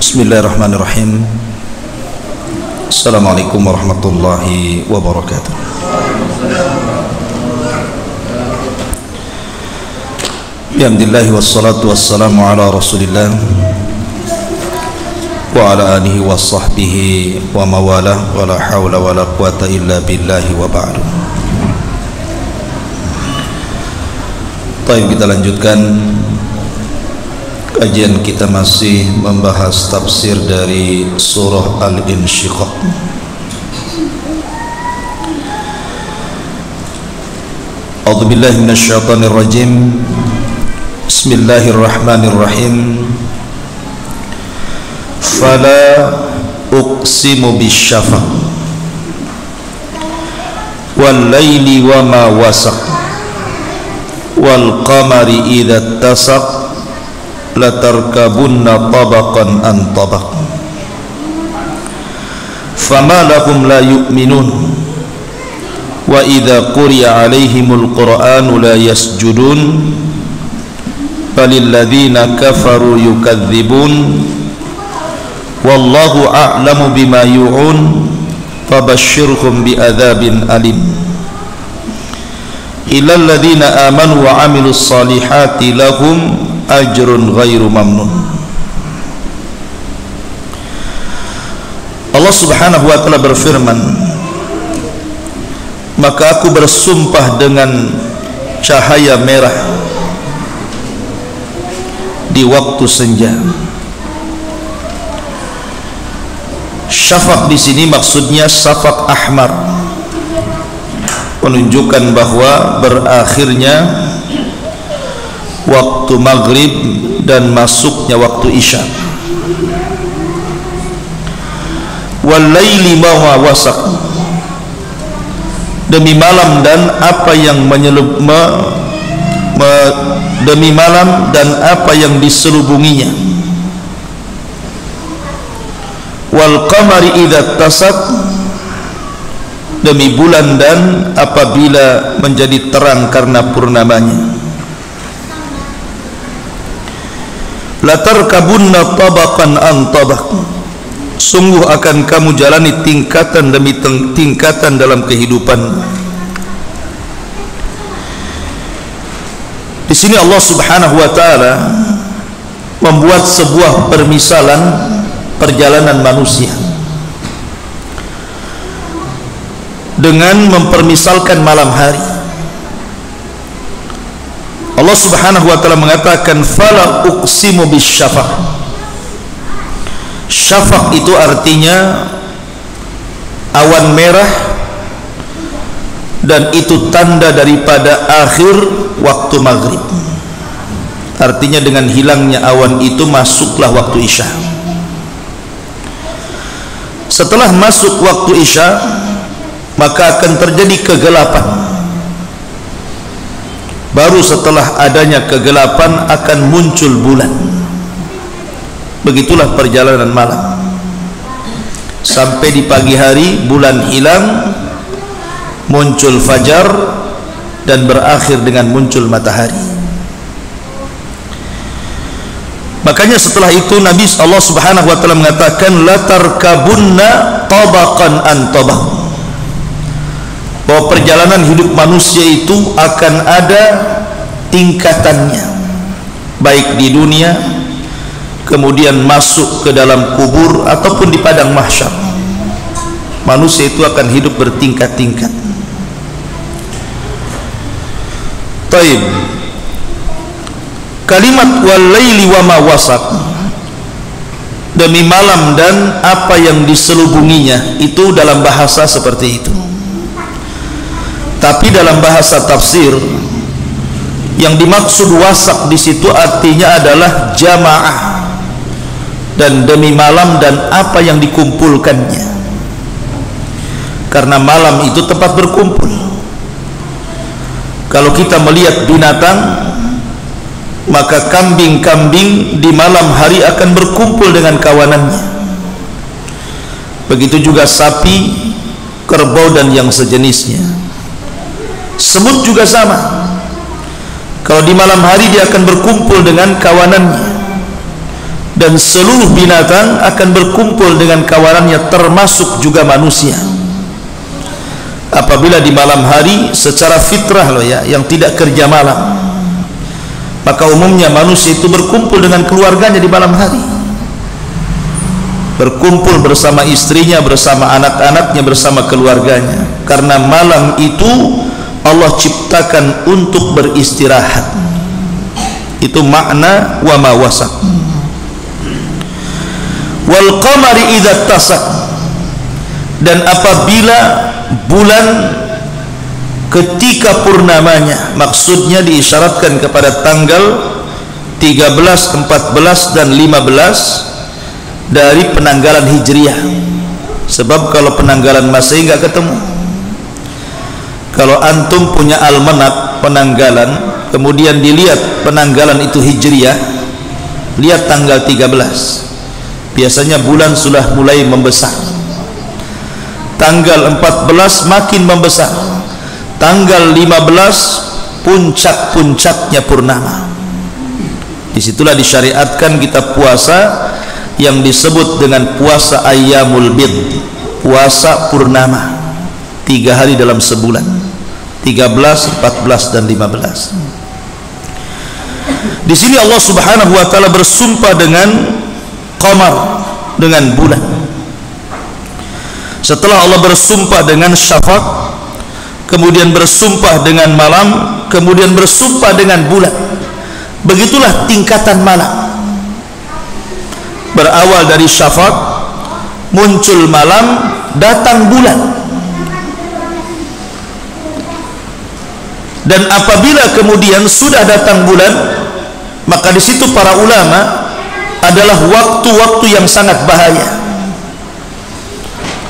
Bismillahirrahmanirrahim. Assalamualaikum warahmatullahi wabarakatuh. Bihamdillahi wassalatu wassalamu ala rasulillah wa ala alihi wa sahbihi wa mawalah wa la hawla wa la quwata illa billahi wa ba'du. Baik, kita lanjutkan kajian kita, masih membahas tafsir dari surah Al-Insyiqaq. A'udzubillahi minasyaitonir rajim. Bismillahirrahmanirrahim. Fala uqsimu bisyafaq wal laili wa ma wasaq wal qamari idza tasaq latarkabunna tabaqan an tabaq fama lahum la yu'minun wa idza quri'a alaihimul qur'anu la yasjudun balil ladzina kafaru yukadzibun wallahu a'lamu bima yu'un fabashshirhum bi'adzabin alim illal ladzina amanu wa 'amilus solihati lahum ajrun ghairu mamnun. Allah subhanahu wa ta'ala berfirman, maka aku bersumpah dengan cahaya merah di waktu senja. Syafaq di sini maksudnya syafaq ahmar, menunjukkan bahwa berakhirnya waktu maghrib dan masuknya waktu isya. Wal laili ma wasaq, demi malam dan apa yang demi malam dan apa yang diselubunginya. Wal qamari idza tasaq, demi bulan dan apabila menjadi terang karena purnamanya. Latarkabunna tabaqan an tabaq, sungguh akan kamu jalani tingkatan demi tingkatan dalam kehidupan. Di sini Allah subhanahu wa ta'ala membuat sebuah permisalan perjalanan manusia dengan mempermisalkan malam hari. Allah subhanahu wa ta'ala mengatakan fala uqsimu bisyafaq. Syafaq itu artinya awan merah, dan itu tanda daripada akhir waktu maghrib. Artinya dengan hilangnya awan itu masuklah waktu isya. Setelah masuk waktu isya, maka akan terjadi kegelapan. Baru setelah adanya kegelapan akan muncul bulan. Begitulah perjalanan malam. Sampai di pagi hari bulan hilang, muncul fajar, dan berakhir dengan muncul matahari. Makanya setelah itu Nabi Allah subhanahu wa ta'ala mengatakan latarkabunna tabaqan an tabaq, bahwa perjalanan hidup manusia itu akan ada tingkatannya, baik di dunia, kemudian masuk ke dalam kubur, ataupun di padang mahsyar. Manusia itu akan hidup bertingkat-tingkat. Taib. Kalimat wal laili wa ma wasaq, demi malam dan apa yang diselubunginya, itu dalam bahasa seperti itu. Tapi dalam bahasa tafsir, yang dimaksud wasaq di situ artinya adalah jamaah, dan demi malam dan apa yang dikumpulkannya. Karena malam itu tempat berkumpul. Kalau kita melihat binatang, maka kambing-kambing di malam hari akan berkumpul dengan kawanannya. Begitu juga sapi, kerbau, dan yang sejenisnya. Semut juga sama. Kalau di malam hari dia akan berkumpul dengan kawanannya, dan seluruh binatang akan berkumpul dengan kawanannya, termasuk juga manusia. Apabila di malam hari secara fitrah loh ya, yang tidak kerja malam, maka umumnya manusia itu berkumpul dengan keluarganya di malam hari, berkumpul bersama istrinya, bersama anak-anaknya, bersama keluarganya, karena malam itu Allah ciptakan untuk beristirahat. Itu makna wa ma wasaq. Wal qamari idza tasak, dan apabila bulan ketika purnamanya, maksudnya diisyaratkan kepada tanggal 13, 14 dan 15 dari penanggalan Hijriah. Sebab kalau penanggalan Masehi enggak ketemu. Kalau antum punya almanak penanggalan, kemudian dilihat penanggalan itu Hijriah, lihat tanggal 13. Biasanya bulan sudah mulai membesar. Tanggal 14 makin membesar. Tanggal 15 puncak-puncaknya purnama. Disitulah disyariatkan kita puasa yang disebut dengan puasa ayyamul bid, puasa purnama, 3 hari dalam sebulan, 13, 14 dan 15. Di sini Allah Subhanahu wa taala bersumpah dengan qamar, dengan bulan. Setelah Allah bersumpah dengan syafaq, kemudian bersumpah dengan malam, kemudian bersumpah dengan bulan. Begitulah tingkatan malam. Berawal dari syafaq, muncul malam, datang bulan. Dan apabila kemudian sudah datang bulan, maka di situ para ulama adalah waktu-waktu yang sangat bahaya.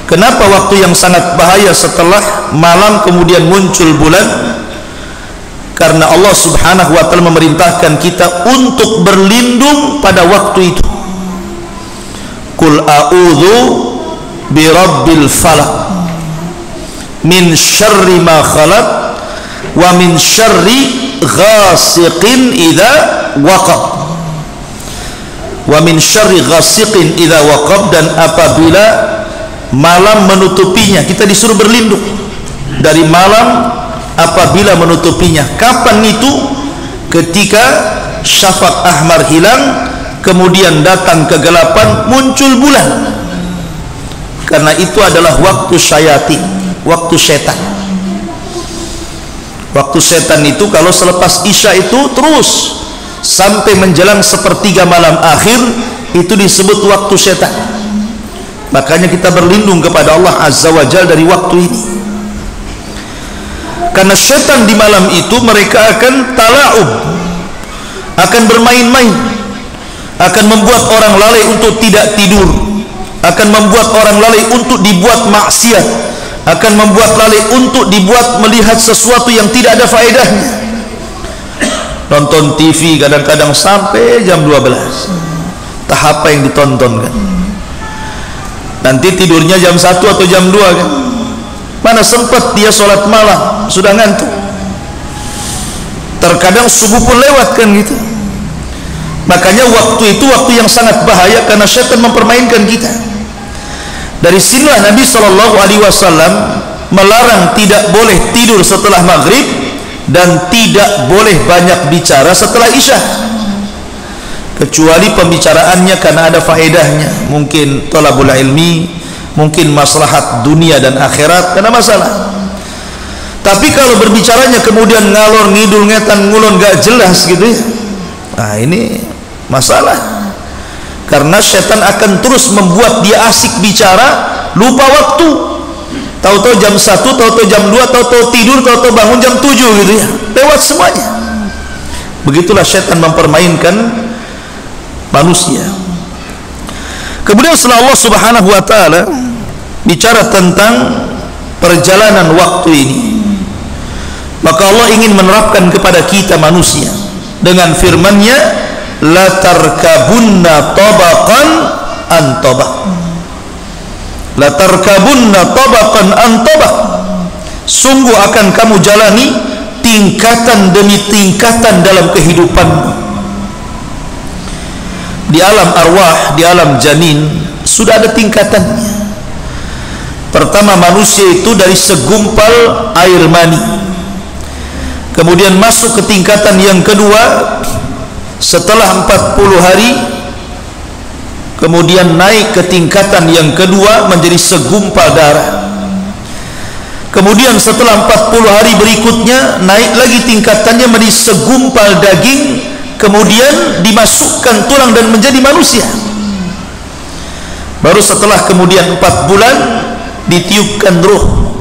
Kenapa waktu yang sangat bahaya setelah malam kemudian muncul bulan? Karena Allah Subhanahu wa taala memerintahkan kita untuk berlindung pada waktu itu. Qul a'udzu birabbil falaq min syarri ma khalaq wa min syarri ghasiqin idza waqab. Wa min syarri ghasiqin idza waqab, dan apabila malam menutupinya, kita disuruh berlindung dari malam apabila menutupinya. Kapan itu? Ketika syafaq ahmar hilang, kemudian datang kegelapan, muncul bulan. Karena itu adalah waktu syayatin, waktu setan. Waktu setan itu kalau selepas isya itu terus sampai menjelang sepertiga malam akhir, itu disebut waktu setan. Makanya kita berlindung kepada Allah Azza wa Jalla dari waktu ini. Karena setan di malam itu mereka akan tala'ub, akan bermain-main, akan membuat orang lalai untuk tidak tidur, akan membuat orang lalai untuk dibuat maksiat, akan membuat lalai untuk dibuat melihat sesuatu yang tidak ada faedahnya. Nonton TV kadang-kadang sampai jam 12. Tahap apa yang ditonton kan? Nanti tidurnya jam 1 atau jam 2 kan? Mana sempat dia sholat malam, sudah ngantuk. Terkadang subuh pun lewat kan gitu. Makanya waktu itu waktu yang sangat bahaya karena syaitan mempermainkan kita. Dari sinilah Nabi SAW melarang tidak boleh tidur setelah maghrib dan tidak boleh banyak bicara setelah isya, kecuali pembicaraannya karena ada faedahnya, mungkin talabul ilmi, mungkin maslahat dunia dan akhirat, karena masalah. Tapi kalau berbicaranya kemudian ngalor ngidul ngetan ngulon gak jelas gitu ya, nah ini masalah. Karena setan akan terus membuat dia asik bicara, lupa waktu. Tahu-tahu jam 1, tahu-tahu jam 2, tahu-tahu tidur, tahu-tahu bangun jam 7 gitu ya, lewat semuanya. Begitulah setan mempermainkan manusia. Kemudian setelah Allah Subhanahu wa taala bicara tentang perjalanan waktu ini, maka Allah ingin menerapkan kepada kita manusia dengan firman-Nya, la tarkabunna tabaqan an tabaq. La tarkabunna tabaqan an tabaq. Sungguh akan kamu jalani tingkatan demi tingkatan dalam kehidupanmu. di alam arwah, di alam janin sudah ada tingkatannya. Pertama, manusia itu dari segumpal air mani, kemudian masuk ke tingkatan yang kedua setelah 40 hari, kemudian naik ke tingkatan yang kedua menjadi segumpal darah. Kemudian setelah 40 hari berikutnya naik lagi tingkatannya menjadi segumpal daging, kemudian dimasukkan tulang dan menjadi manusia. Baru setelah kemudian 4 bulan ditiupkan ruh.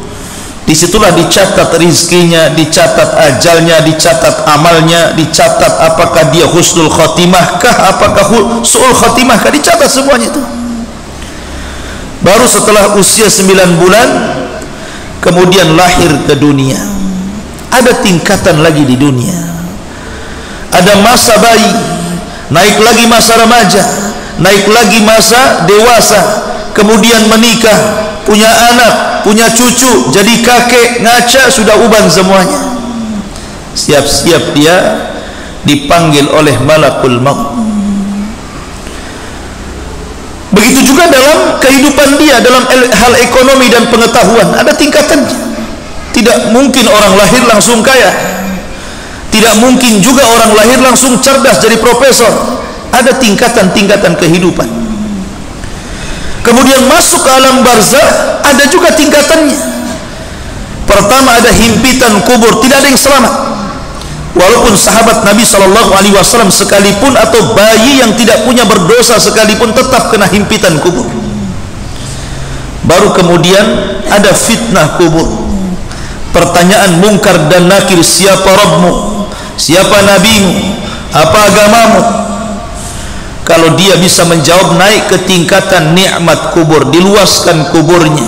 Disitulah dicatat rizkinya, dicatat ajalnya, dicatat amalnya, dicatat apakah dia husnul khotimah kah, apakah su'ul khotimah kah, dicatat semuanya itu. Baru setelah usia 9 bulan kemudian lahir ke dunia. Ada tingkatan lagi di dunia. Ada masa bayi, naik lagi masa remaja, naik lagi masa dewasa, kemudian menikah, punya anak, punya cucu, jadi kakek, ngaca, sudah uban semuanya. Siap-siap dia dipanggil oleh malakul maut. Begitu juga dalam kehidupan dia, dalam hal ekonomi dan pengetahuan ada tingkatannya. Tidak mungkin orang lahir langsung kaya, tidak mungkin juga orang lahir langsung cerdas jadi profesor. Ada tingkatan-tingkatan kehidupan. Kemudian masuk ke alam barzakh, ada juga tingkatannya. Pertama ada himpitan kubur, tidak ada yang selamat. Walaupun sahabat Nabi SAW sekalipun atau bayi yang tidak punya berdosa sekalipun tetap kena himpitan kubur. Baru kemudian ada fitnah kubur. Pertanyaan mungkar dan nakir, siapa Rabbmu, siapa nabimu, apa agamamu. Kalau dia bisa menjawab, naik ke tingkatan nikmat kubur, diluaskan kuburnya,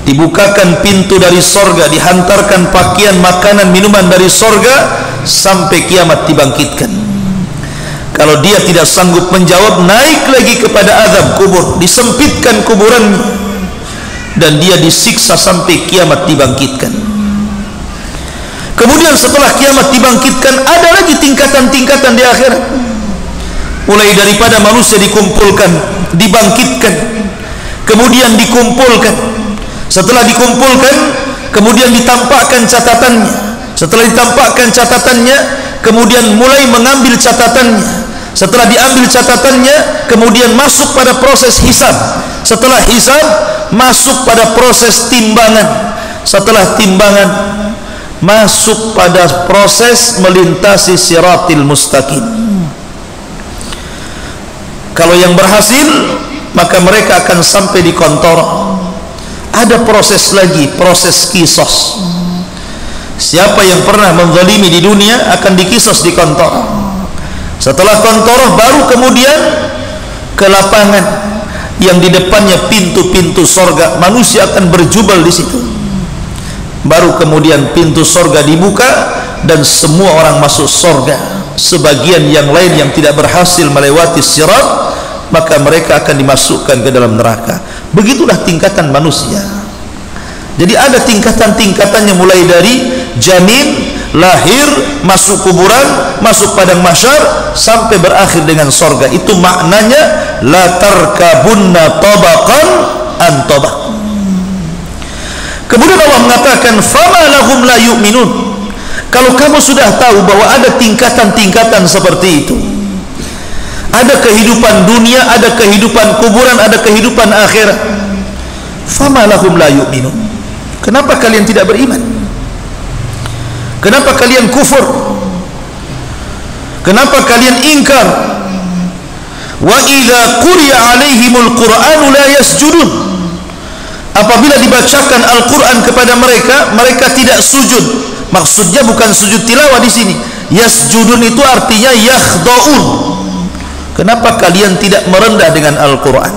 dibukakan pintu dari sorga, dihantarkan pakaian, makanan, minuman dari sorga, sampai kiamat dibangkitkan. Kalau dia tidak sanggup menjawab, naik lagi kepada azab kubur, disempitkan kuburannya, dan dia disiksa sampai kiamat dibangkitkan. Kemudian setelah kiamat dibangkitkan, ada lagi tingkatan-tingkatan di akhirat. Mulai daripada manusia dikumpulkan, dibangkitkan, kemudian dikumpulkan. Setelah dikumpulkan, kemudian ditampakkan catatannya. Setelah ditampakkan catatannya, kemudian mulai mengambil catatannya. Setelah diambil catatannya, kemudian masuk pada proses hisab. Setelah hisab, masuk pada proses timbangan. Setelah timbangan, masuk pada proses melintasi siratil mustaqim. Kalau yang berhasil, maka mereka akan sampai di kontor. Ada proses lagi, proses kisos. Siapa yang pernah menzalimi di dunia akan dikisos di kontor. Setelah kontor, baru kemudian ke lapangan yang di depannya pintu-pintu sorga. Manusia akan berjubel di situ. Baru kemudian pintu sorga dibuka dan semua orang masuk sorga. Sebagian yang lain yang tidak berhasil melewati sirat, maka mereka akan dimasukkan ke dalam neraka. Begitulah tingkatan manusia. Jadi ada tingkatan-tingkatannya, mulai dari janin, lahir, masuk kuburan, masuk padang mahsyar, sampai berakhir dengan sorga. Itu maknanya la tarkabunna tabaqan an tabaq. Kemudian Allah mengatakan fama lahum la yu'minun. Kalau kamu sudah tahu bahwa ada tingkatan-tingkatan seperti itu, ada kehidupan dunia, ada kehidupan kuburan, ada kehidupan akhirat, fama lahum la yu'minun. Kenapa kalian tidak beriman? Kenapa kalian kufur? Kenapa kalian ingkar? Wa idza quri'a 'alaihimul qur'anu la yasjudun. Apabila dibacakan Al-Qur'an kepada mereka, mereka tidak sujud. Maksudnya bukan sujud tilawah di sini. Yasjudun itu artinya yakhda'un. Kenapa kalian tidak merendah dengan Al-Qur'an?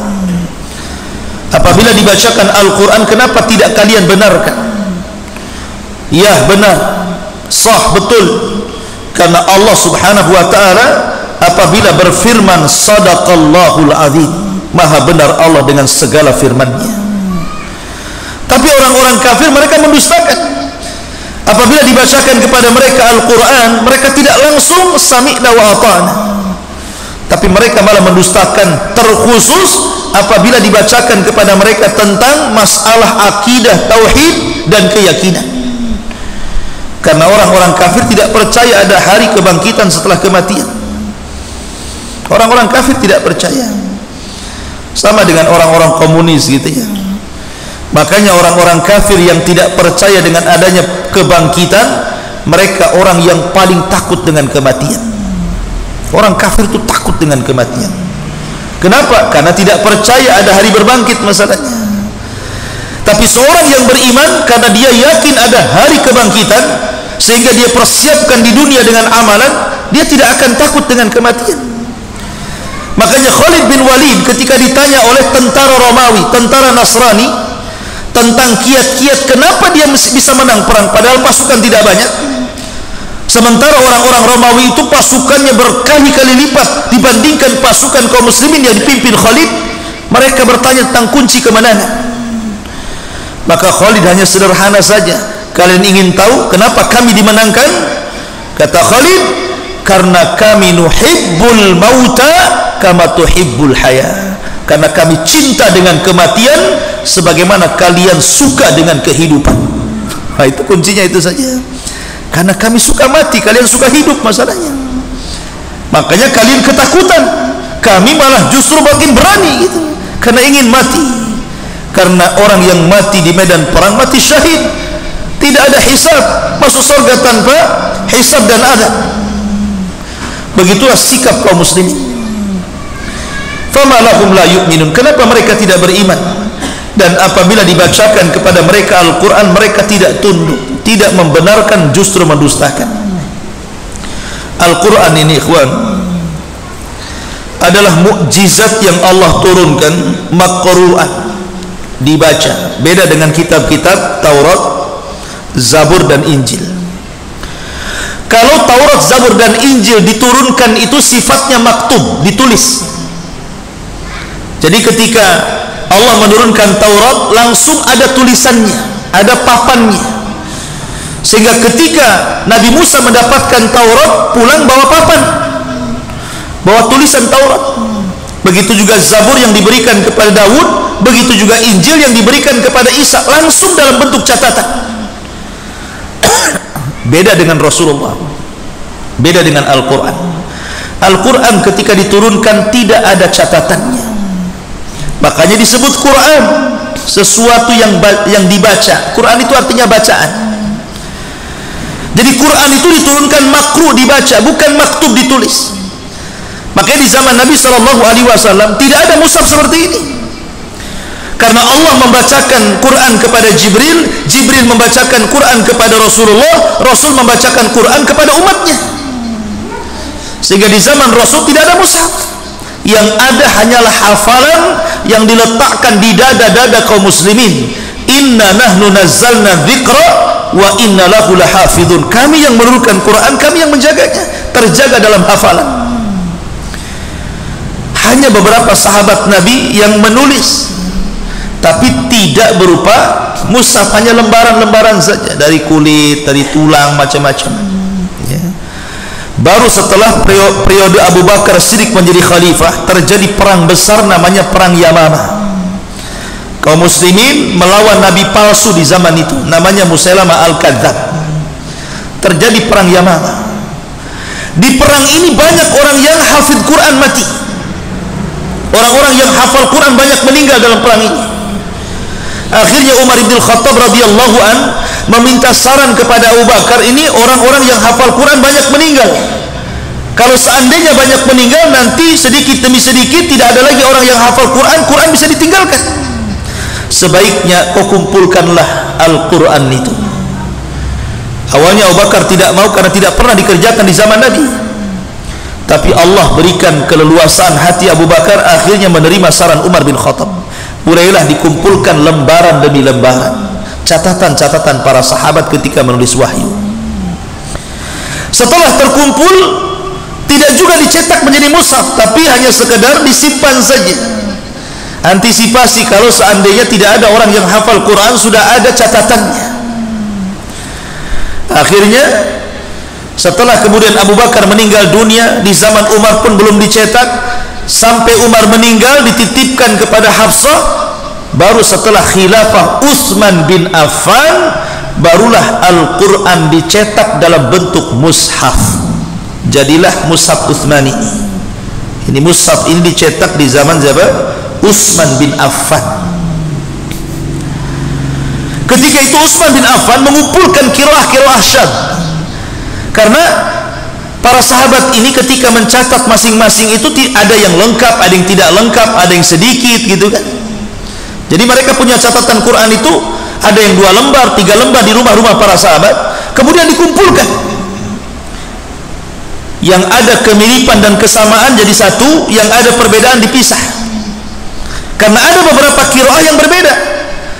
Apabila dibacakan Al-Qur'an, kenapa tidak kalian benarkan? Ya, benar, sah, betul. Karena Allah Subhanahu wa ta'ala apabila berfirman sadaqallahul azim, maha benar Allah dengan segala firman-Nya. Tapi orang-orang kafir mereka mendustakan. Apabila dibacakan kepada mereka Al-Quran, mereka tidak langsung sami'na wa ata'na, tapi mereka malah mendustakan, terkhusus apabila dibacakan kepada mereka tentang masalah akidah, tauhid dan keyakinan. Karena orang-orang kafir tidak percaya ada hari kebangkitan setelah kematian. Orang-orang kafir tidak percaya, sama dengan orang-orang komunis gitu ya. Makanya orang-orang kafir yang tidak percaya dengan adanya kebangkitan, mereka orang yang paling takut dengan kematian. Orang kafir itu takut dengan kematian. Kenapa? Karena tidak percaya ada hari berbangkit masalahnya. Tapi seorang yang beriman, karena dia yakin ada hari kebangkitan, sehingga dia persiapkan di dunia dengan amalan, dia tidak akan takut dengan kematian. Makanya Khalid bin Walid ketika ditanya oleh tentara Romawi, tentara Nasrani, tentang kiat-kiat kenapa dia bisa menang perang padahal pasukan tidak banyak, sementara orang-orang Romawi itu pasukannya berkali-kali lipat dibandingkan pasukan kaum muslimin yang dipimpin Khalid, mereka bertanya tentang kunci kemenangan. Maka Khalid hanya sederhana saja, kalian ingin tahu kenapa kami dimenangkan? Kata Khalid, karena kami nuhibbul mauta kama tuhibbul haya, karena kami cinta dengan kematian sebagaimana kalian suka dengan kehidupan. Nah, itu kuncinya itu saja. Karena kami suka mati, kalian suka hidup masalahnya. Makanya kalian ketakutan, kami malah justru makin berani gitu. Karena ingin mati. Karena orang yang mati di medan perang mati syahid, tidak ada hisab, masuk surga tanpa hisab dan adab. Begitulah sikap kaum muslimin. Fama lahum la yu'minun, kenapa mereka tidak beriman? Dan apabila dibacakan kepada mereka Al-Quran, mereka tidak tunduk, tidak membenarkan, justru mendustakan. Al-Quran ini ikhwan adalah mukjizat yang Allah turunkan, maqru'an, dibaca. Beda dengan kitab-kitab Taurat, Zabur dan Injil. Kalau Taurat, Zabur dan Injil diturunkan itu sifatnya maktub, ditulis. Jadi ketika Allah menurunkan Taurat, langsung ada tulisannya, ada papannya. Sehingga ketika Nabi Musa mendapatkan Taurat, pulang bawa papan, bawa tulisan Taurat. Begitu juga Zabur yang diberikan kepada Daud, begitu juga Injil yang diberikan kepada Isa, langsung dalam bentuk catatan. Beda dengan Rasulullah, beda dengan Al-Quran. Al-Quran ketika diturunkan tidak ada catatannya, makanya disebut Quran, sesuatu yang dibaca. Quran itu artinya bacaan. Jadi Quran itu diturunkan makruh dibaca, bukan maktub ditulis. Makanya di zaman Nabi SAW tidak ada mushaf seperti ini. Karena Allah membacakan Quran kepada Jibril, Jibril membacakan Quran kepada Rasulullah, Rasul membacakan Quran kepada umatnya. Sehingga di zaman Rasul tidak ada mushaf. Yang ada hanyalah hafalan yang diletakkan di dada-dada kaum muslimin. Inna nahnu nazzalna dzikra wa inna lahu lahafidun. Kami yang menurunkan Quran, kami yang menjaganya, terjaga dalam hafalan. Hanya beberapa sahabat Nabi yang menulis, tapi tidak berupa mushaf, hanya lembaran-lembaran saja, dari kulit, dari tulang, macam-macam ya. Baru setelah periode Abu Bakar Siddiq menjadi khalifah, terjadi perang besar namanya perang Yamamah. Kaum muslimin melawan nabi palsu di zaman itu, namanya Musailamah Al-Kadzdzab. Terjadi perang Yamamah. Di perang ini banyak orang yang hafid Quran mati. Orang-orang yang hafal Quran banyak meninggal dalam perang ini. Akhirnya Umar bin Khattab radhiyallahu an meminta saran kepada Abu Bakar, ini orang-orang yang hafal Quran banyak meninggal. Kalau seandainya banyak meninggal, nanti sedikit demi sedikit tidak ada lagi orang yang hafal Quran, Quran bisa ditinggalkan. Sebaiknya kau kumpulkanlah Al-Quran itu. Awalnya Abu Bakar tidak mau karena tidak pernah dikerjakan di zaman Nabi. Tapi Allah berikan keleluasaan hati Abu Bakar, akhirnya menerima saran Umar bin Khattab. Mulailah dikumpulkan lembaran demi lembaran, catatan-catatan para sahabat ketika menulis wahyu. Setelah terkumpul, tidak juga dicetak menjadi mushaf, tapi hanya sekedar disimpan saja. Antisipasi kalau seandainya tidak ada orang yang hafal Quran, sudah ada catatannya. Akhirnya Setelah kemudian Abu Bakar meninggal dunia, di zaman Umar pun belum dicetak, sampai Umar meninggal dititipkan kepada Hafsah. Baru setelah khilafah Utsman bin Affan, barulah Al-Quran dicetak dalam bentuk mushaf. Jadilah mushaf Utsmani. Ini mushaf ini dicetak di zaman Utsman bin Affan. Ketika itu Utsman bin Affan mengumpulkan qiraah syadz, karena para sahabat ini ketika mencatat masing-masing itu ada yang lengkap, ada yang tidak lengkap, ada yang sedikit gitu kan. Jadi mereka punya catatan Quran itu ada yang 2 lembar, 3 lembar di rumah-rumah para sahabat, kemudian dikumpulkan. Yang ada kemiripan dan kesamaan jadi satu, yang ada perbedaan dipisah. Karena ada beberapa qiraah yang berbeda.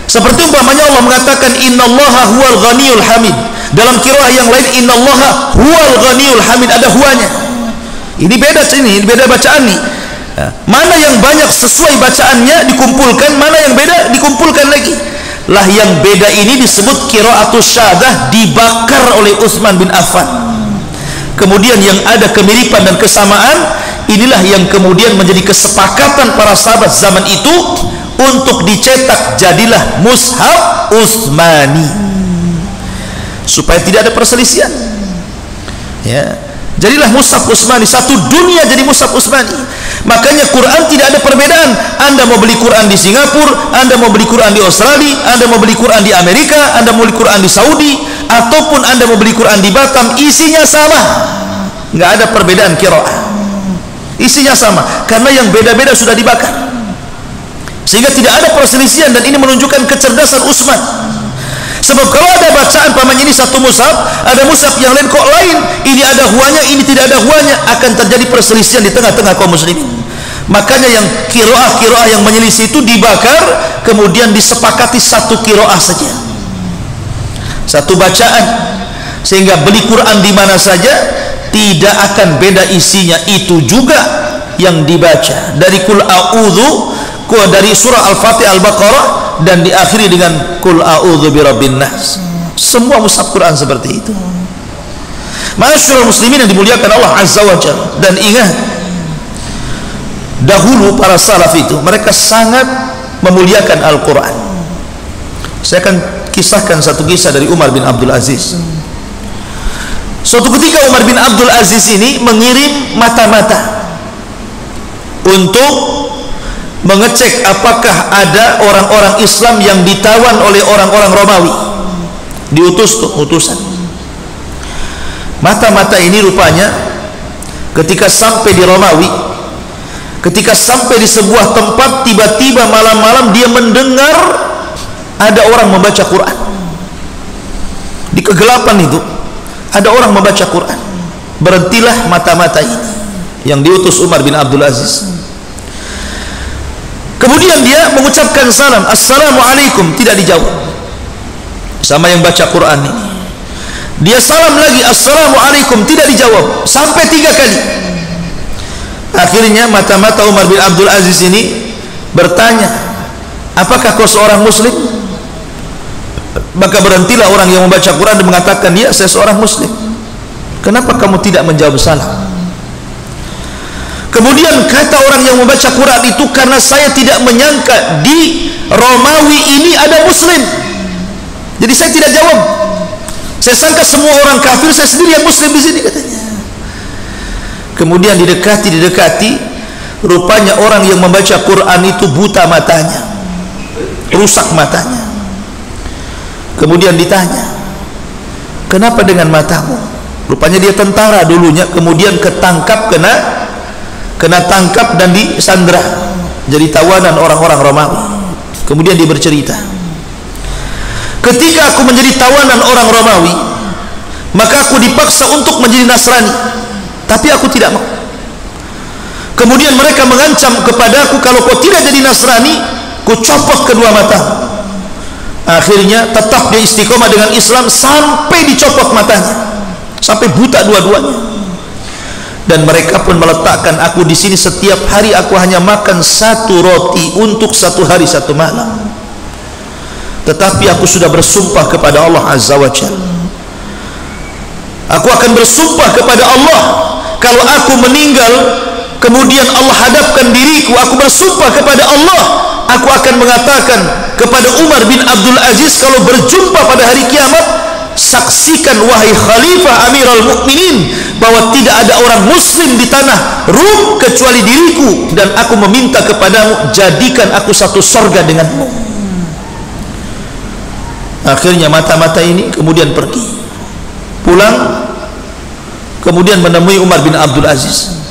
Seperti umpamanya Allah mengatakan innallaha huwal ghaniyul hamid. Dalam qiraah yang lain innallaha huwal ghaniyul hamid, ada huwanya. Ini beda sini, ini beda bacaan nih. Mana yang banyak sesuai bacaannya dikumpulkan, mana yang beda dikumpulkan lagi. Lah yang beda ini disebut qiraatus syadzah, dibakar oleh Utsman bin Affan. Kemudian yang ada kemiripan dan kesamaan, inilah yang kemudian menjadi kesepakatan para sahabat zaman itu untuk dicetak, jadilah mushaf Utsmani, supaya tidak ada perselisihan. Ya, jadilah mushaf Utsmani, satu dunia jadi mushaf Utsmani. Makanya Quran tidak ada perbedaan. Anda mau beli Quran di Singapura, Anda mau beli Quran di Australia, Anda mau beli Quran di Amerika, Anda mau beli Quran di Saudi, ataupun Anda mau beli Quran di Batam, isinya sama. Nggak ada perbedaan qiraah, isinya sama, karena yang beda-beda sudah dibakar. Sehingga tidak ada perselisihan, dan ini menunjukkan kecerdasan Utsman. Sebab kalau ada bacaan paman ini satu mushaf, ada mushaf yang lain kok lain, ini ada huanya, ini tidak ada huanya, akan terjadi perselisihan di tengah-tengah kaum muslimin. Makanya yang qiraah yang menyelisih itu dibakar, kemudian disepakati satu qiraah saja, satu bacaan, sehingga beli Quran di mana saja tidak akan beda isinya. Itu juga yang dibaca dari Qul A'udzu, dari surah Al-Fatihah, Al-Baqarah, dan diakhiri dengan Qul A'udzu birabbin nas. Semua mushaf Quran seperti itu. Ma'asyiral muslimin yang dimuliakan Allah Azza wa Jalla. Dan ingat, dahulu para salaf itu mereka sangat memuliakan Al-Quran. Saya akan kisahkan satu kisah dari Umar bin Abdul Aziz. Suatu ketika Umar bin Abdul Aziz ini mengirim mata-mata untuk mengecek apakah ada orang-orang Islam yang ditawan oleh orang-orang Romawi. Diutus tuh utusan. Mata-mata ini rupanya ketika sampai di Romawi, ketika sampai di sebuah tempat, tiba-tiba malam-malam dia mendengar ada orang membaca Quran. Di kegelapan itu ada orang membaca Quran. Berhentilah mata-mata ini yang diutus Umar bin Abdul Aziz. Kemudian dia mengucapkan salam, Assalamualaikum, tidak dijawab sama yang baca Quran ini. Dia salam lagi, Assalamualaikum, tidak dijawab, sampai 3 kali. Akhirnya mata-mata Umar bin Abdul Aziz ini bertanya, apakah kau seorang muslim? Maka berhentilah orang yang membaca Quran dan mengatakan, ya, saya seorang muslim. Kenapa kamu tidak menjawab salam? Kemudian kata orang yang membaca Quran itu, karena saya tidak menyangka di Romawi ini ada muslim, jadi saya tidak jawab. Saya sangka semua orang kafir, saya sendiri yang muslim di sini, katanya. Kemudian didekati, rupanya orang yang membaca Quran itu buta matanya, rusak matanya. Kemudian ditanya, kenapa dengan matamu? Rupanya dia tentara dulunya, kemudian ketangkap, kena tangkap dan disandra, jadi tawanan orang-orang Romawi. Kemudian dia bercerita, ketika aku menjadi tawanan orang Romawi, maka aku dipaksa untuk menjadi Nasrani, tapi aku tidak mau. Kemudian mereka mengancam kepadaku, kalau kau tidak jadi Nasrani, ku copot kedua mata. Akhirnya tetap dia istiqomah dengan Islam sampai dicopot matanya, sampai buta dua-duanya. Dan mereka pun meletakkan aku di sini, setiap hari aku hanya makan 1 roti untuk 1 hari 1 malam. Tetapi aku sudah bersumpah kepada Allah Azza wa Jalla, Aku akan bersumpah kepada Allah, kalau aku meninggal kemudian Allah hadapkan diriku, aku bersumpah kepada Allah, aku akan mengatakan kepada Umar bin Abdul Aziz, kalau berjumpa pada hari kiamat, saksikan wahai Khalifah Amirul Mukminin bahwa tidak ada orang muslim di tanah Rum kecuali diriku, dan aku meminta kepadamu, jadikan aku satu sorga denganmu. Akhirnya mata-mata ini kemudian pergi pulang, kemudian menemui Umar bin Abdul Aziz.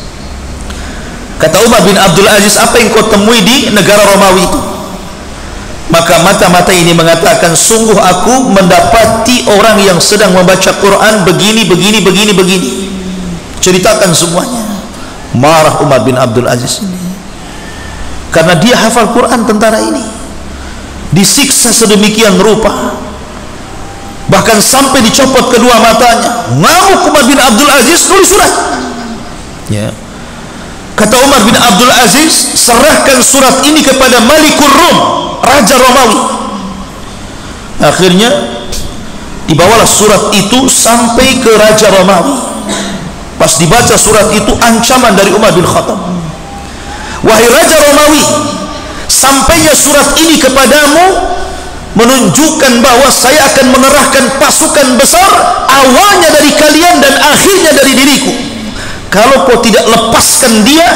Kata Umar bin Abdul Aziz, apa yang kau temui di negara Romawi itu? Maka mata-mata ini mengatakan, sungguh aku mendapati orang yang sedang membaca Quran begini, begini, begini, begini. Ceritakan semuanya. Marah Umar bin Abdul Aziz ini, karena dia hafal Quran tentara ini, disiksa sedemikian rupa, bahkan sampai dicopot kedua matanya. Ngamuk Umar bin Abdul Aziz, tulis surat. Ya. Kata Umar bin Abdul Aziz, serahkan surat ini kepada Malikur Rum, Raja Romawi. Akhirnya dibawalah surat itu sampai ke Raja Romawi. Pas dibaca surat itu, ancaman dari Umar bin Khattab, wahai Raja Romawi, sampainya surat ini kepadamu menunjukkan bahwa saya akan mengerahkan pasukan besar, awalnya dari kalian dan akhirnya dari diriku. Kalau kau tidak lepaskan dia,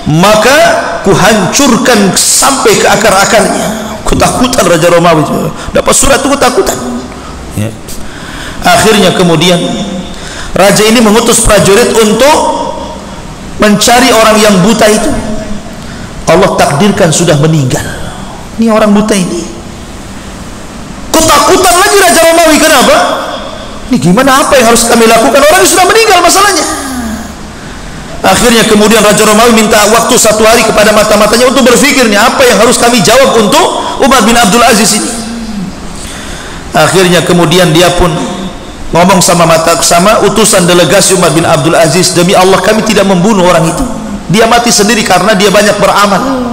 maka kuhancurkan sampai ke akar-akarnya. Ketakutan Raja Romawi, dapat surat itu ketakutan. Ya. Akhirnya kemudian raja ini mengutus prajurit untuk mencari orang yang buta itu. Allah takdirkan sudah meninggal. Ini orang buta ini. Ketakutan lagi Raja Romawi. Kenapa? Ini gimana, apa yang harus kami lakukan? Orang yang sudah meninggal masalahnya. Akhirnya kemudian Raja Romawi minta waktu 1 hari kepada mata-matanya untuk berpikir, nih apa yang harus kami jawab untuk Umar bin Abdul Aziz ini. Akhirnya kemudian dia pun ngomong sama utusan delegasi Umar bin Abdul Aziz, demi Allah kami tidak membunuh orang itu. Dia mati sendiri karena dia banyak beramal,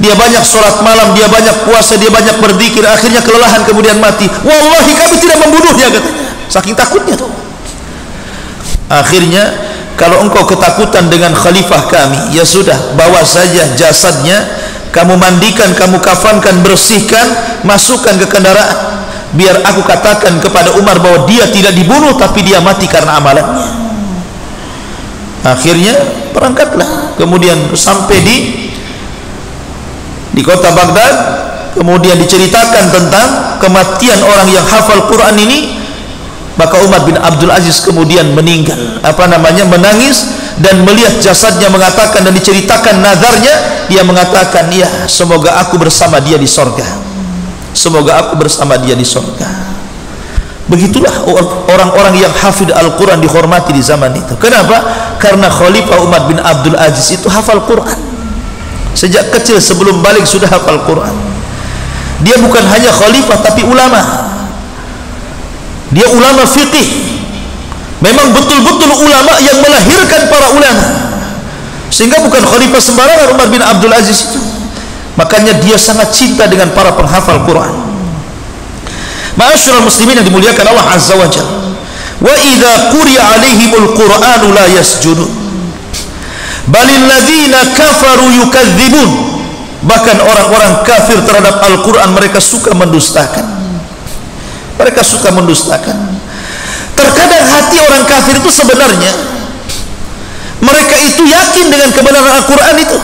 dia banyak sholat malam, dia banyak puasa, dia banyak berzikir. Akhirnya kelelahan kemudian mati. Wallahi kami tidak membunuhnya, katanya, saking takutnya tuh. Akhirnya, kalau engkau ketakutan dengan khalifah kami, ya sudah, bawa saja jasadnya, kamu mandikan, kamu kafankan, bersihkan, masukkan ke kendaraan, biar aku katakan kepada Umar bahwa dia tidak dibunuh tapi dia mati karena amalannya. Akhirnya berangkatlah, kemudian sampai di kota Baghdad, kemudian diceritakan tentang kematian orang yang hafal Quran ini. Maka Umar bin Abdul Aziz kemudian meninggal, menangis dan melihat jasadnya, mengatakan dan diceritakan nazarnya, dia mengatakan, ya semoga aku bersama dia di sorga, semoga aku bersama dia di sorga. Begitulah orang-orang yang hafid Al-Quran dihormati di zaman itu. Kenapa? Karena Khalifah Umar bin Abdul Aziz itu hafal Quran. Sejak kecil sebelum balik sudah hafal Quran. Dia bukan hanya khalifah tapi ulama. Dia ulama fiqih. Memang betul-betul ulama yang melahirkan para ulama. Sehingga bukan khalifah sembarangan Umar bin Abdul Aziz itu. Makanya dia sangat cinta dengan para penghafal Quran. Ma'asyiral muslimin yang dimuliakan Allah Azza wa Jalla. Wa idza quri'a 'alaihimul Qur'anu la yasjudun. Balil ladzina kafaru yukadzibun. Bahkan orang-orang kafir terhadap Al-Quran mereka suka mendustakan. Mereka suka mendustakan. Terkadang hati orang kafir itu sebenarnya mereka itu yakin dengan kebenaran Al-Quran itu,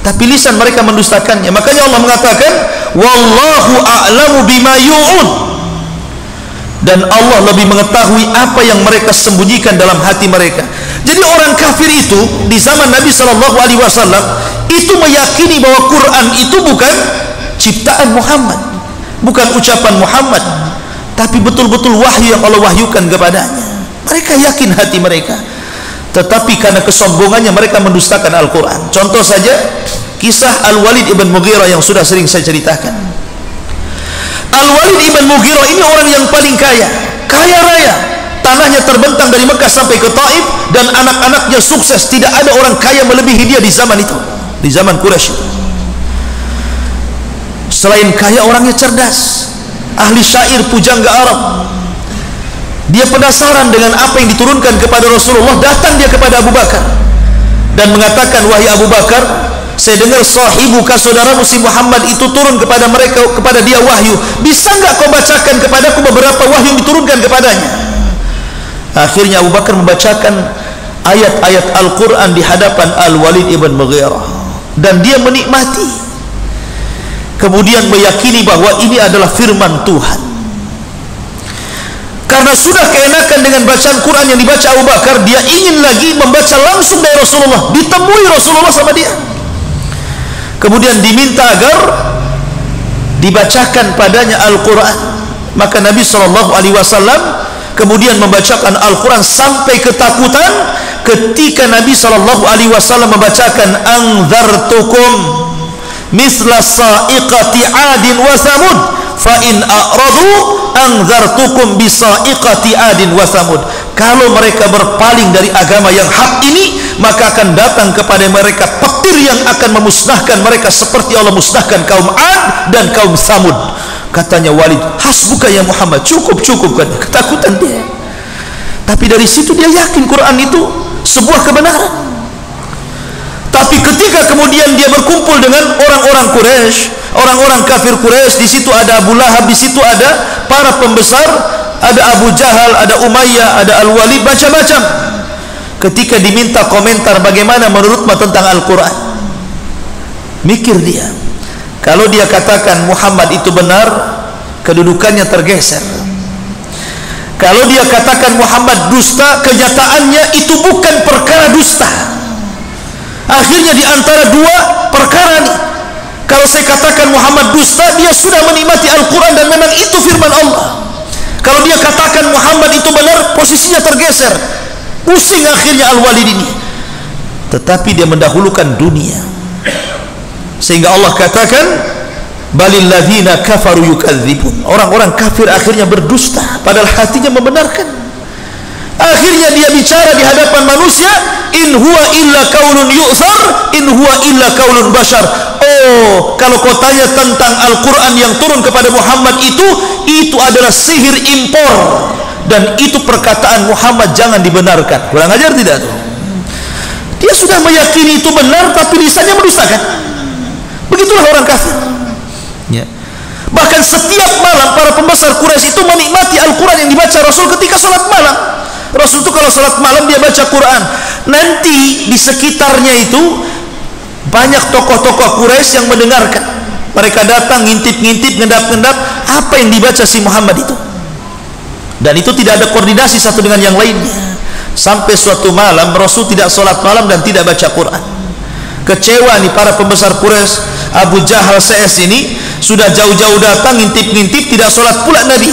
tapi lisan mereka mendustakannya. Makanya Allah mengatakan, wallahu a'lamu bima yu'un, dan Allah lebih mengetahui apa yang mereka sembunyikan dalam hati mereka. Jadi orang kafir itu di zaman Nabi SAW itu meyakini bahwa Quran itu bukan ciptaan Muhammad, bukan ucapan Muhammad, tapi betul-betul wahyu yang Allah wahyukan kepadanya. Mereka yakin hati mereka, tetapi karena kesombongannya mereka mendustakan Al-Quran. Contoh saja kisah Al-Walid ibn Mughirah yang sudah sering saya ceritakan. Al-Walid ibn Mughirah ini orang yang paling kaya raya. Tanahnya terbentang dari Mekah sampai ke Taif, dan anak-anaknya sukses. Tidak ada orang kaya melebihi dia di zaman itu, di zaman Quraisy. Selain kaya, orangnya cerdas, ahli syair, pujangga Arab. Dia penasaran dengan apa yang diturunkan kepada Rasulullah. Datang dia kepada Abu Bakar dan mengatakan, wahai Abu Bakar, saya dengar sahibuka, saudaramu si Muhammad itu turun kepada dia wahyu. Bisa enggak kau bacakan kepadaku beberapa wahyu yang diturunkan kepadanya? Akhirnya Abu Bakar membacakan ayat-ayat Al-Quran di hadapan Al-Walid ibn Mughirah, dan dia menikmati, kemudian meyakini bahwa ini adalah firman Tuhan. Karena sudah keenakan dengan bacaan Quran yang dibaca Abu Bakar, dia ingin lagi membaca langsung dari Rasulullah. Ditemui Rasulullah sama dia, kemudian diminta agar dibacakan padanya Al-Quran. Maka Nabi SAW kemudian membacakan Al-Quran sampai ketakutan ketika Nabi SAW membacakan anzartukum misla sa'iqati adin wa samud fa in a'radu anzartukum bisa'iqati adin wa samud. Kalau mereka berpaling dari agama yang hak ini, maka akan datang kepada mereka petir yang akan memusnahkan mereka seperti Allah musnahkan kaum Ad dan kaum Samud. Katanya Walid, hasbuka ya Muhammad, cukup kan. Ketakutan dia, tapi dari situ dia yakin Quran itu sebuah kebenaran. Tapi ketika kemudian dia berkumpul dengan orang-orang Quraisy, orang-orang kafir Quraisy, di situ ada Abu Lahab, di situ ada para pembesar, ada Abu Jahal, ada Umayyah, ada Al-Walid, macam-macam. Ketika diminta komentar bagaimana menurutmu tentang Al-Quran, mikir dia. Kalau dia katakan Muhammad itu benar, kedudukannya tergeser. Kalau dia katakan Muhammad dusta, kenyataannya itu bukan perkara dusta. Akhirnya di antara dua perkara nih. Kalau saya katakan Muhammad dusta, dia sudah menikmati Al-Quran dan memang itu firman Allah. Kalau dia katakan Muhammad itu benar, posisinya tergeser. Pusing akhirnya Al-Walid ini. Tetapi dia mendahulukan dunia, sehingga Allah katakan balil ladzina kafaru yukadzibun. Orang-orang kafir akhirnya berdusta padahal hatinya membenarkan. Akhirnya dia bicara di hadapan manusia, in huwa illa qaulun yu'thar, in huwa illa qaulun bashar. Oh, kalau kau tanya tentang Al-Quran yang turun kepada Muhammad itu adalah sihir impor, dan itu perkataan Muhammad, jangan dibenarkan. Kurang ajar tidak tuh? Dia sudah meyakini itu benar, tapi lisannya mendustakan. Begitulah orang kafir ya. Bahkan setiap malam para pembesar Quraisy itu menikmati Al-Quran yang dibaca Rasul ketika sholat malam. Rasul itu kalau sholat malam dia baca Quran. Nanti di sekitarnya itu banyak tokoh-tokoh Quraisy yang mendengarkan. Mereka datang ngintip-ngintip, ngendap-ngendap apa yang dibaca si Muhammad itu, dan itu tidak ada koordinasi satu dengan yang lainnya. Sampai suatu malam Rasul tidak sholat malam dan tidak baca Quran. Kecewa nih para pembesar Quraisy. Abu Jahal CS ini sudah jauh-jauh datang ngintip-ngintip, tidak sholat pula Nabi.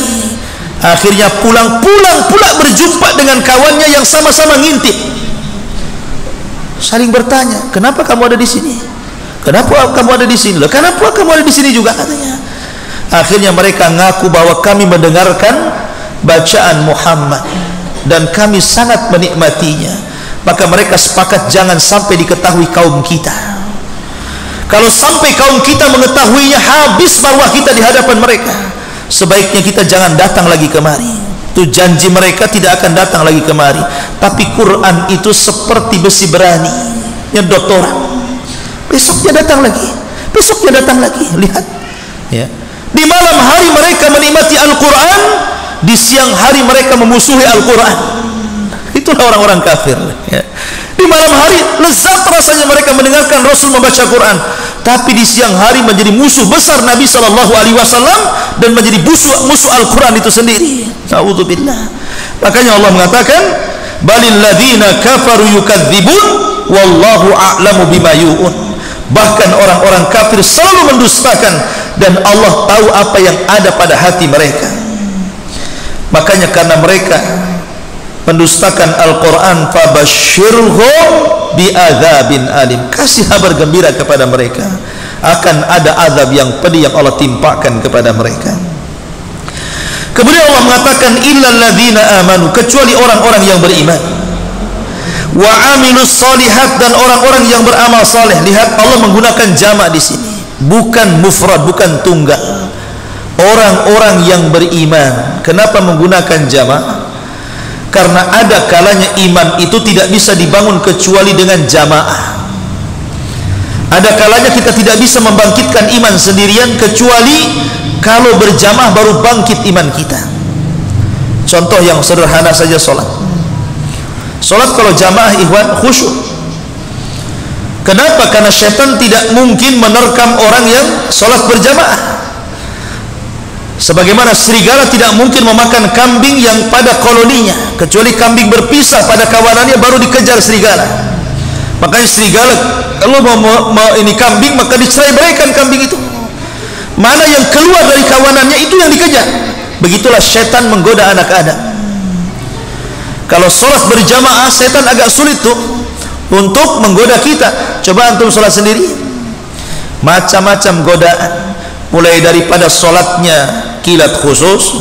Akhirnya pulang pula berjumpa dengan kawannya yang sama-sama ngintip. Saling bertanya, kenapa kamu ada di sini? Kenapa kamu ada di sini? Loh, kenapa kamu ada di sini juga, katanya. Akhirnya mereka ngaku bahwa kami mendengarkan bacaan Muhammad dan kami sangat menikmatinya. Maka mereka sepakat jangan sampai diketahui kaum kita. Kalau sampai kaum kita mengetahuinya, habis marwah kita di hadapan mereka. Sebaiknya kita jangan datang lagi kemari. Itu janji mereka, tidak akan datang lagi kemari. Tapi Quran itu seperti besi berani, nyedot orang. Besoknya datang lagi, besoknya datang lagi. Lihat ya, di malam hari mereka menikmati Al-Quran, di siang hari mereka memusuhi Al-Quran. Itulah orang-orang kafir ya. Di malam hari lezat rasanya mereka mendengarkan Rasul membaca Quran, tapi di siang hari menjadi musuh besar Nabi SAW dan menjadi musuh Al-Quran itu sendiri. Na'udzubillah. Makanya Allah mengatakan balil ladzina kafaru yukadzibun wallahu a'lamu bima yu'un. Bahkan orang-orang kafir selalu mendustakan, dan Allah tahu apa yang ada pada hati mereka. Makanya karena mereka mendustakan Al-Quran, fabashshirhum bi'adzabin alim, kasih kabar gembira kepada mereka akan ada azab yang pedih yang Allah timpakan kepada mereka. Kemudian Allah mengatakan illal ladzina amanu, kecuali orang-orang yang beriman, wa amilus shalihat, dan orang-orang yang beramal saleh. Lihat, Allah menggunakan jamak di sini, bukan mufrad, bukan tunggal. Orang-orang yang beriman. Kenapa menggunakan jamak? karena ada kalanya iman itu tidak bisa dibangun kecuali dengan jamaah. Ada kalanya kita tidak bisa membangkitkan iman sendirian kecuali kalau berjamaah baru bangkit iman kita. Contoh yang sederhana saja, sholat. Sholat kalau jamaah ikhwan khusyuk. Kenapa? Karena syaitan tidak mungkin menerkam orang yang sholat berjamaah. Sebagaimana serigala tidak mungkin memakan kambing yang pada koloninya, kecuali kambing berpisah pada kawanannya baru dikejar serigala. Makanya serigala kalau mau ini kambing maka dicerai-beraikan kambing itu. Mana yang keluar dari kawanannya itu yang dikejar. Begitulah syaitan menggoda anak Adam. Kalau sholat berjamaah, syaitan agak sulit tuh untuk menggoda kita. Coba antum sholat sendiri, macam-macam godaan, mulai daripada sholatnya kilat khusus,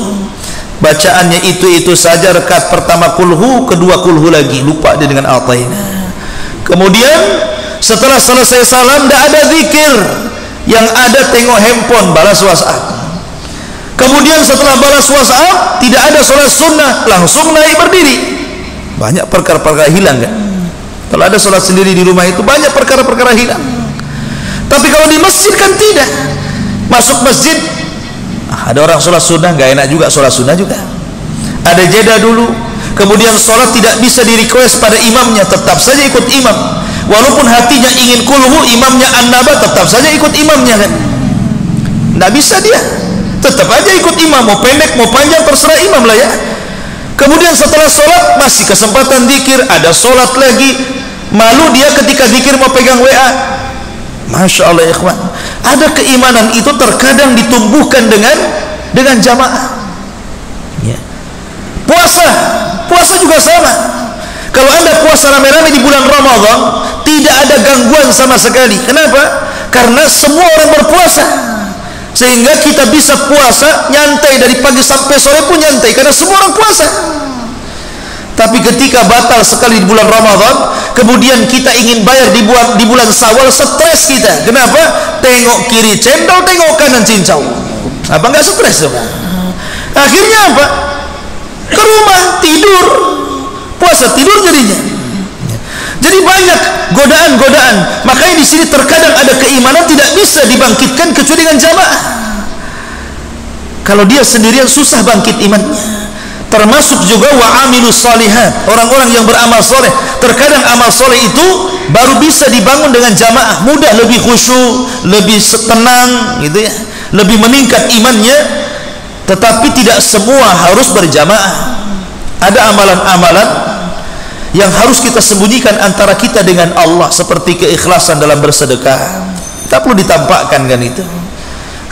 bacaannya itu saja, rakaat pertama kulhu, kedua kulhu lagi, lupa dia dengan Al-Taina. Kemudian setelah selesai salam tidak ada zikir, yang ada tengok handphone, balas WhatsApp. Kemudian setelah balas WhatsApp tidak ada sholat sunnah, langsung naik berdiri. Banyak perkara-perkara hilang kan? Kalau ada sholat sendiri di rumah itu banyak perkara-perkara hilang. Tapi kalau di masjid kan tidak. Masuk masjid, ada orang sholat sunnah, gak enak juga sholat sunnah juga. Ada jeda dulu. Kemudian sholat tidak bisa di request pada imamnya, tetap saja ikut imam. Walaupun hatinya ingin kulhu, imamnya an-naba, tetap saja ikut imamnya kan. Tidak bisa dia, tetap aja ikut imam. Mau pendek mau panjang terserah imam lah ya. Kemudian setelah sholat masih kesempatan zikir, ada sholat lagi. Malu dia ketika zikir mau pegang WA. Masya Allah ikhwan, ada keimanan itu terkadang ditumbuhkan dengan jamaah. Ya. Puasa juga sama. Kalau anda puasa rame-rame di bulan Ramadan, tidak ada gangguan sama sekali. Kenapa? Karena semua orang berpuasa, sehingga kita bisa puasa nyantai dari pagi sampai sore pun nyantai, karena semua orang puasa. Tapi ketika batal sekali di bulan Ramadan, kemudian kita ingin bayar di bulan Syawal, stres kita. Kenapa? Tengok kiri cendol, tengok kanan cincau. Apa enggak stres coba? Akhirnya apa? Ke rumah tidur, puasa tidur jadinya. Jadi banyak godaan-godaan. Makanya di sini terkadang ada keimanan tidak bisa dibangkitkan kecuali dengan jamaah. Kalau dia sendirian susah bangkit imannya. Termasuk juga wa amilus shalihat, orang-orang yang beramal soleh. Terkadang amal soleh itu baru bisa dibangun dengan jamaah, mudah, lebih khusyuk, lebih tenang gitu ya, lebih meningkat imannya. Tetapi tidak semua harus berjamaah. Ada amalan-amalan yang harus kita sembunyikan antara kita dengan Allah, seperti keikhlasan dalam bersedekah. Tak perlu ditampakkan kan itu.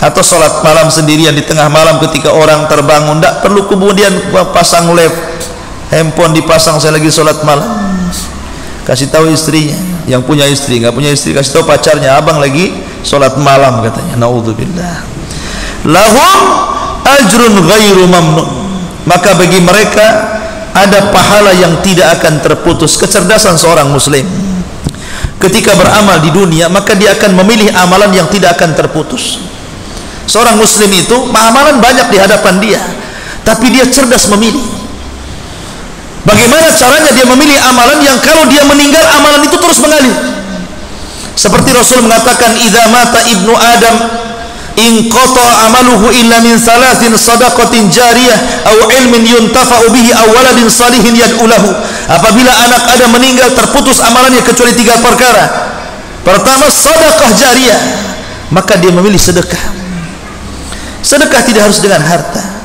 Atau sholat malam sendirian di tengah malam ketika orang terbangun, tidak perlu kemudian pasang lab, handphone dipasang, saya lagi sholat malam. Kasih tahu istrinya, yang punya istri, nggak punya istri kasih tahu pacarnya, abang lagi sholat malam katanya. Naudzubillah. Lahum ajrun ghairu mamnun. Maka bagi mereka ada pahala yang tidak akan terputus. Kecerdasan seorang muslim ketika beramal di dunia, maka dia akan memilih amalan yang tidak akan terputus. Seorang muslim itu amalan banyak di hadapan dia, tapi dia cerdas memilih. Bagaimana caranya dia memilih amalan yang kalau dia meninggal amalan itu terus mengalir? Seperti Rasul mengatakan, idza mata ibnu Adam inqata amaluhu illa min salasin sadaqatin jariyah aw ilmin yuntafa'u bihi aw waladin salihin yad'u lahu. Apabila anak Adam meninggal, terputus amalannya kecuali 3 perkara. Pertama, sedekah jariyah, maka dia memilih sedekah. Sedekah tidak harus dengan harta.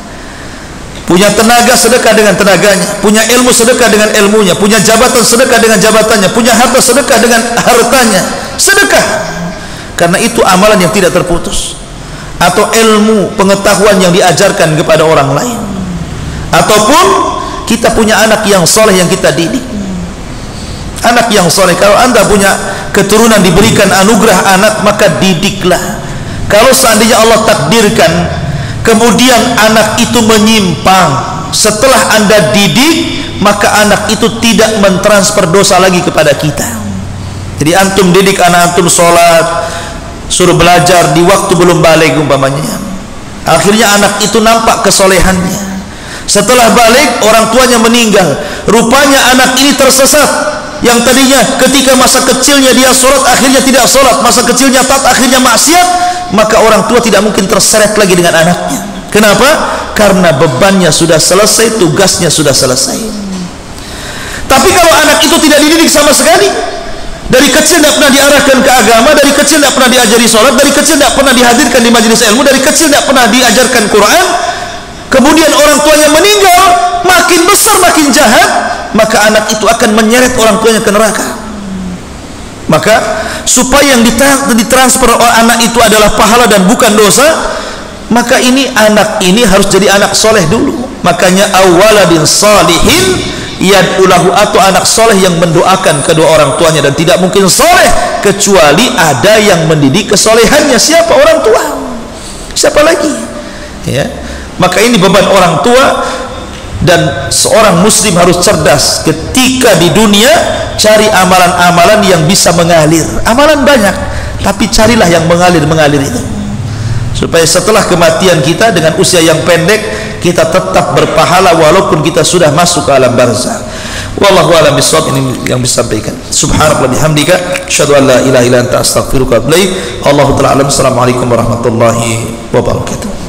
Punya tenaga, sedekah dengan tenaganya. Punya ilmu, sedekah dengan ilmunya. Punya jabatan, sedekah dengan jabatannya. Punya harta, sedekah dengan hartanya. Sedekah, karena itu amalan yang tidak terputus. Atau ilmu, pengetahuan yang diajarkan kepada orang lain. Ataupun kita punya anak yang soleh yang kita didik. Anak yang soleh, kalau anda punya keturunan diberikan anugerah anak, maka didiklah. Kalau seandainya Allah takdirkan kemudian anak itu menyimpang, setelah anda didik, maka anak itu tidak mentransfer dosa lagi kepada kita. Jadi antum didik anak antum sholat, suruh belajar di waktu belum balik umpamanya, akhirnya anak itu nampak kesolehannya, Setelah balik, orang tuanya meninggal. Rupanya anak ini tersesat. Yang tadinya ketika masa kecilnya dia sholat, akhirnya tidak sholat. Masa kecilnya taat, akhirnya maksiat. Maka orang tua tidak mungkin terseret lagi dengan anaknya. Kenapa? Karena bebannya sudah selesai, tugasnya sudah selesai. Tapi kalau anak itu tidak dididik sama sekali, dari kecil tidak pernah diarahkan ke agama, dari kecil tidak pernah diajari sholat, dari kecil tidak pernah dihadirkan di majelis ilmu, dari kecil tidak pernah diajarkan Quran, kemudian orang tuanya meninggal, makin besar makin jahat, maka anak itu akan menyeret orang tuanya ke neraka. Maka supaya yang ditransfer anak itu adalah pahala dan bukan dosa, maka ini anak ini harus jadi anak soleh dulu. Makanya awaladin salihin yad'ulahu, atau anak soleh yang mendoakan kedua orang tuanya. Dan tidak mungkin soleh kecuali ada yang mendidik kesolehannya. Siapa? Orang tua. Siapa lagi? Ya. Maka ini beban orang tua. Dan seorang muslim harus cerdas ketika di dunia, cari amalan-amalan yang bisa mengalir. Amalan banyak, tapi carilah yang mengalir itu, supaya setelah kematian kita dengan usia yang pendek, kita tetap berpahala walaupun kita sudah masuk ke alam barzakh. Wallahu a'lam bishawab. Ini yang bisa sampaikan. Subhanallah bihamdika, asyhadu an la ilaha illa anta, astaghfiruka wa atubu ilaik. Allahu ta'ala alam. Assalamualaikum warahmatullahi wabarakatuh.